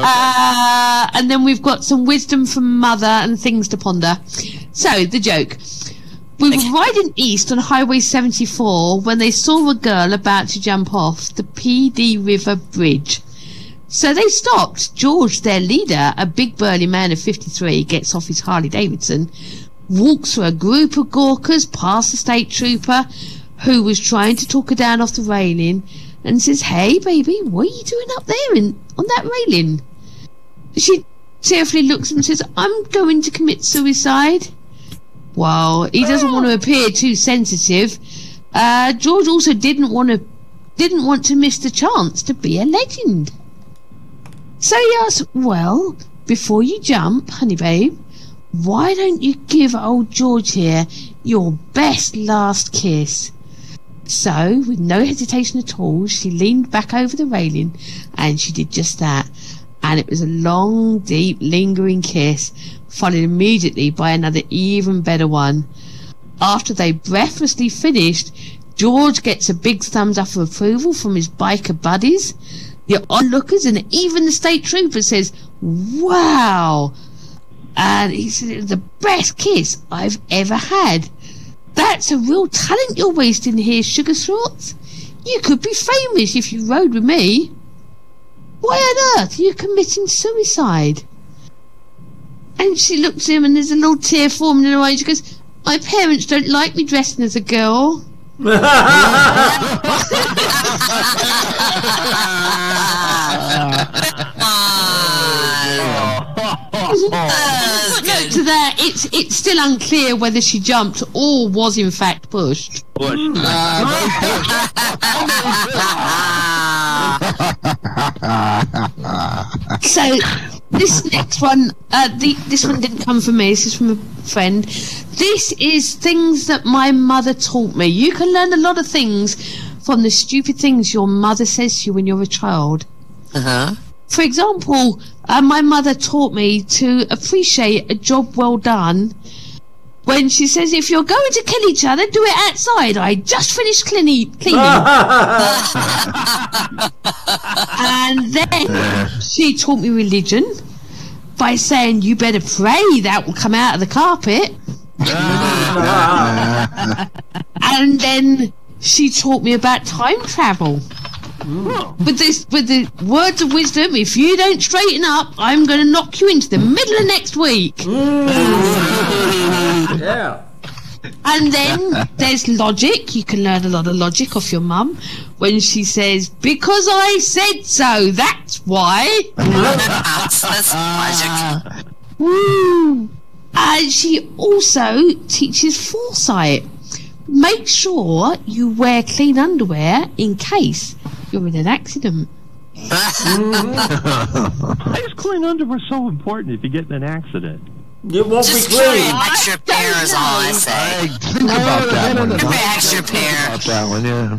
And then we've got some wisdom from Mother and things to ponder. So, the joke. We were riding east on Highway 74 when they saw a girl about to jump off the PD River Bridge. So they stopped. George, their leader, a big burly man of 53, gets off his Harley Davidson, walks through a group of gawkers past the state trooper who was trying to talk her down off the railing, and says, "Hey baby, what are you doing up there on that railing?" She tearfully looks at him and says, "I'm going to commit suicide." Well, he doesn't want to appear too sensitive. George also didn't want to miss the chance to be a legend. So he asked, "Well, before you jump, honey babe, why don't you give old George here your best last kiss?" So, with no hesitation at all, she leaned back over the railing and she did just that. And it was a long, deep, lingering kiss, followed immediately by another even better one. After they breathlessly finished, George gets a big thumbs up of approval from his biker buddies. The onlookers and even the state trooper says, "Wow." And he said, "It was the best kiss I've ever had. That's a real talent you're wasting here, Sugar Shorts. You could be famous if you rode with me. Why on earth are you committing suicide?" And she looks at him and there's a little tear forming in her eye. She goes, "My parents don't like me dressing as a girl." To that, it's still unclear whether she jumped or was in fact pushed. So this next one, this one didn't come from me. This is from a friend. This is things that my mother taught me. You can learn a lot of things from the stupid things your mother says to you when you're a child. For example, my mother taught me to appreciate a job well done when she says, "If you're going to kill each other, do it outside. I just finished cleaning." And then she taught me religion by saying, "You better pray that will come out of the carpet." And then she taught me about time travel. With the words of wisdom, "If you don't straighten up, I'm going to knock you into the middle of next week." Yeah. And then there's logic. You can learn a lot of logic off your mum when she says, "Because I said so, that's why." That's logic. Woo. And she also teaches foresight. Make sure you wear clean underwear in case you're in an accident. Why is clean underwear so important if you get in an accident? It won't Just be carry clean. an extra pair is all I say. Think about that one. Carry an extra pair. About that one, yeah.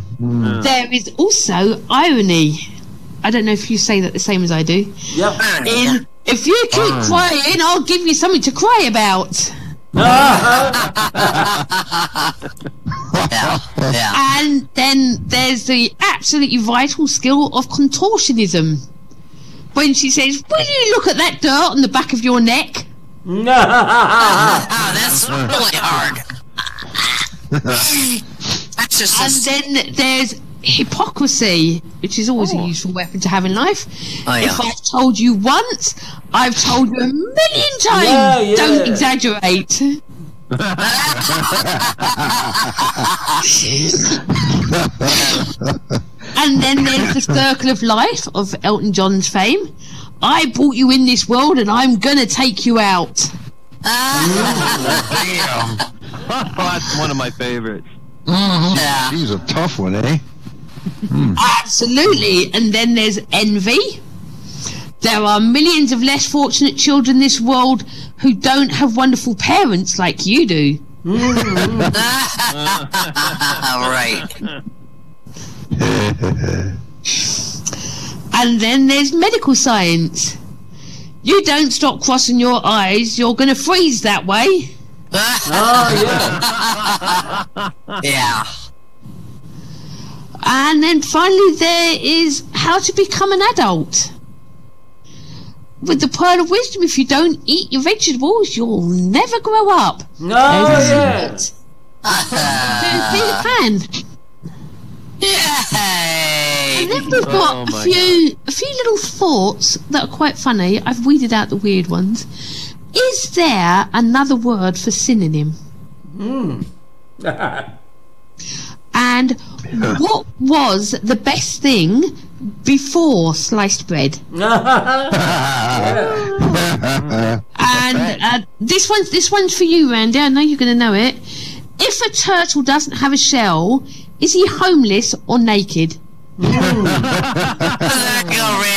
There is also irony. I don't know if you say that the same as I do. Yep. In, if you keep crying, I'll give you something to cry about. Yeah. And then there's the absolutely vital skill of contortionism. When she says, "Will you look at that dirt on the back of your neck?" Oh, that's really hard. That's just. And then there's hypocrisy, which is always a useful weapon to have in life. Oh, yeah. If I've told you once, I've told you a million times. Yeah. Don't exaggerate. And then there's the circle of life of Elton John's fame. "I brought you in this world and I'm gonna take you out." Damn. That's one of my favorites. Yeah. He's a tough one, eh? Absolutely. And then there's envy. There are millions of less fortunate children in this world who don't have wonderful parents like you do. Right. And then there's medical science. You don't stop crossing your eyes, you're going to freeze that way. Yeah. And then finally there is how to become an adult. with the pearl of wisdom, if you don't eat your vegetables, you'll never grow up. No, yeah. There's the plan. Yay! And then we've got a few little thoughts that are quite funny. I've weeded out the weird ones. Is there another word for synonym? And what was the best thing before sliced bread? And this one's for you, Randy. I know you're going to know it. If a turtle doesn't have a shell, is he homeless or naked? Look,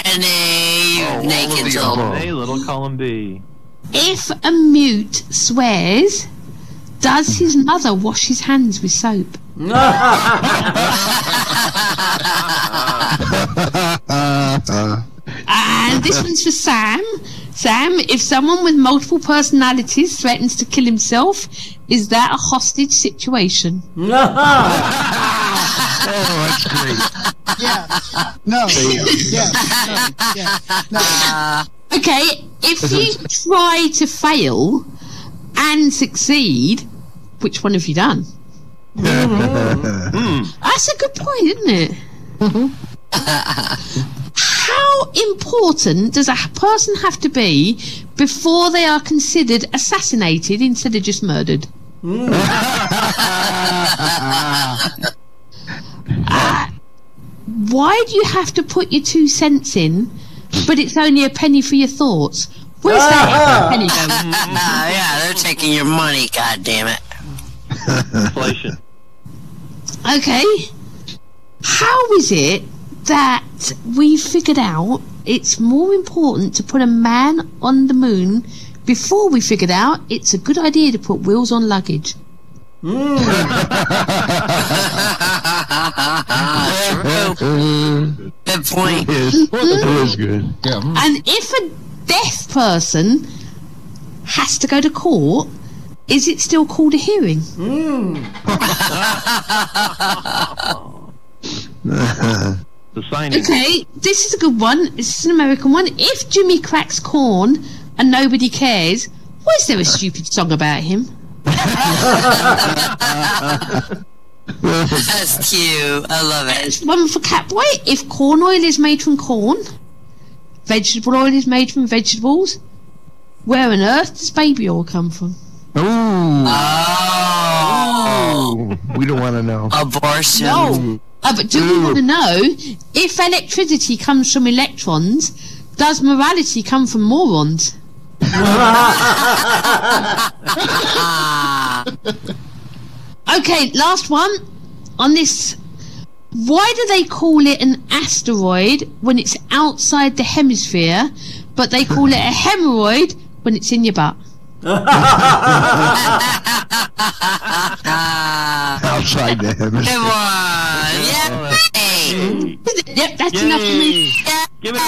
Randy, naked turtle. A, little column B. If a mute swears, does his mother wash his hands with soap? And this one's for Sam. Sam, if someone with multiple personalities threatens to kill himself, is that a hostage situation? Oh, that's great. Yeah. No. Yeah. No. Okay, if you try to fail and succeed, which one have you done? That's a good point, isn't it? How important does a person have to be before they are considered assassinated instead of just murdered? Why do you have to put your 2 cents in, but it's only a penny for your thoughts? Where's that penny going? Yeah, they're taking your money, God damn it. Inflation. Okay. How is it that we figured out it's more important to put a man on the moon before we figured out it's a good idea to put wheels on luggage? True. Good point. It is good. Yeah. And if a deaf person has to go to court, is it still called a hearing? The signing. Okay, this is a good one. This is an American one. If Jimmy cracks corn and nobody cares, was there a stupid song about him? That's cute. I love it. There's one for Catboy. If corn oil is made from corn, vegetable oil is made from vegetables, where on earth does baby oil come from? Oh, Oh, we don't want to know. abortion. No. But do we want to know, if electricity comes from electrons, does morality come from morons? Okay, last one on this. Why do they call it an asteroid when it's outside the hemisphere, but they call it a hemorrhoid when it's in your butt? Outside the Come hemisphere. on. Yeah. Yep, that's enough for me. Give it